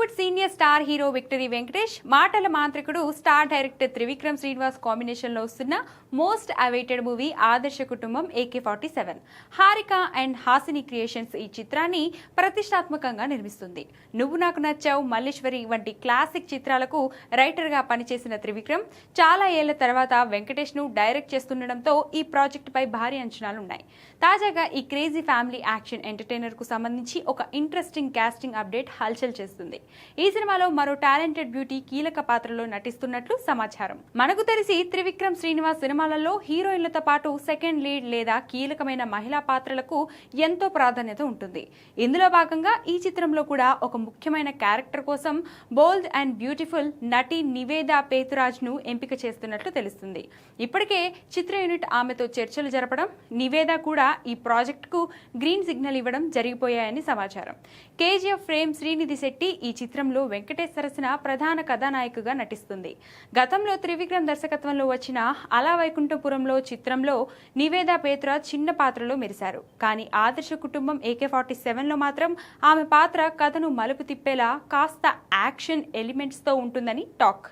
Tollywood senior star hero victory Venkatesh మాటల మాంత్రికుడు star director Trivikram Srinivas combination లో వస్తున్న మోస్ట్ అవైటెడ్ మూవీ ఆదర్శ కుటుంబం AK-47. Harika and Hasini creations ఈ చిత్రాన్ని ప్రతిష్టాత్మకంగా నిర్మిస్తుంది. నువ్వు నాకు నచ్చావు, మల్లేశ్వరి వంటి క్లాసిక్ చిత్రాలకు రైటర్ గా పనిచేసిన త్రివిక్రమ్ చాలా ఏళ్ల తర్వాత వెంకటేష్ ను డైరెక్ట్ చేస్తుండటంతో ఈ ప్రాజెక్ట్ పై భారీ అంచనాలున్నాయి. తాజాగా ఈ క్రేజీ ఫ్యామిలీ యాక్షన్ ఎంటర్టైనర్ కు సంబంధించి ఒక ఇంట్రెస్టింగ్ కాస్టింగ్ అప్డేట్ హల్చల్ చేస్తుంది. ఈ సినిమాలో మరో టాలెంటెడ్ బ్యూటీ కీలక పాత్రలో నటిస్తున్నట్లు సమాచారం. మనకు తెలిసి త్రివిక్రమ్ శ్రీనివాస్ సినిమాలలో హీరోయిన్లతో పాటు సెకండ్ లీడ్ లేదా కీలకమైన మహిళా పాత్రలకు ఎంతో ప్రాధాన్యత ఉంటుంది. ఇందులో భాగంగా ఈ చిత్రంలో కూడా ఒక ముఖ్యమైన క్యారెక్టర్ కోసం బోల్డ్ అండ్ బ్యూటిఫుల్ నటి నివేదా పేతురాజ్ ను ఎంపిక చేస్తున్నట్లు తెలుస్తుంది. ఇప్పటికే చిత్ర యూనిట్ ఆమెతో చర్చలు జరపడం, నివేదా కూడా ఈ ప్రాజెక్ట్ కు గ్రీన్ సిగ్నల్ ఇవ్వడం జరిగిపోయాయని సమాచారం. KGF ఫ్రేమ్ శ్రీనిధి శెట్టి ఈ చిత్రంలో వెంకటేష్ సరసన ప్రధాన కథానాయకుగా నటిస్తుంది. గతంలో త్రివిక్రమ్ దర్శకత్వంలో వచ్చిన అలా వైకుంఠపురంలో చిత్రంలో నివేదా పేతురాజ్ చిన్న పాత్రలో మెరిశారు. కానీ ఆదర్శ కుటుంబం AK-47 లో మాత్రం ఆమె పాత్ర కథను మలుపు తిప్పేలా కాస్త యాక్షన్ ఎలిమెంట్స్ తో ఉంటుందని టాక్.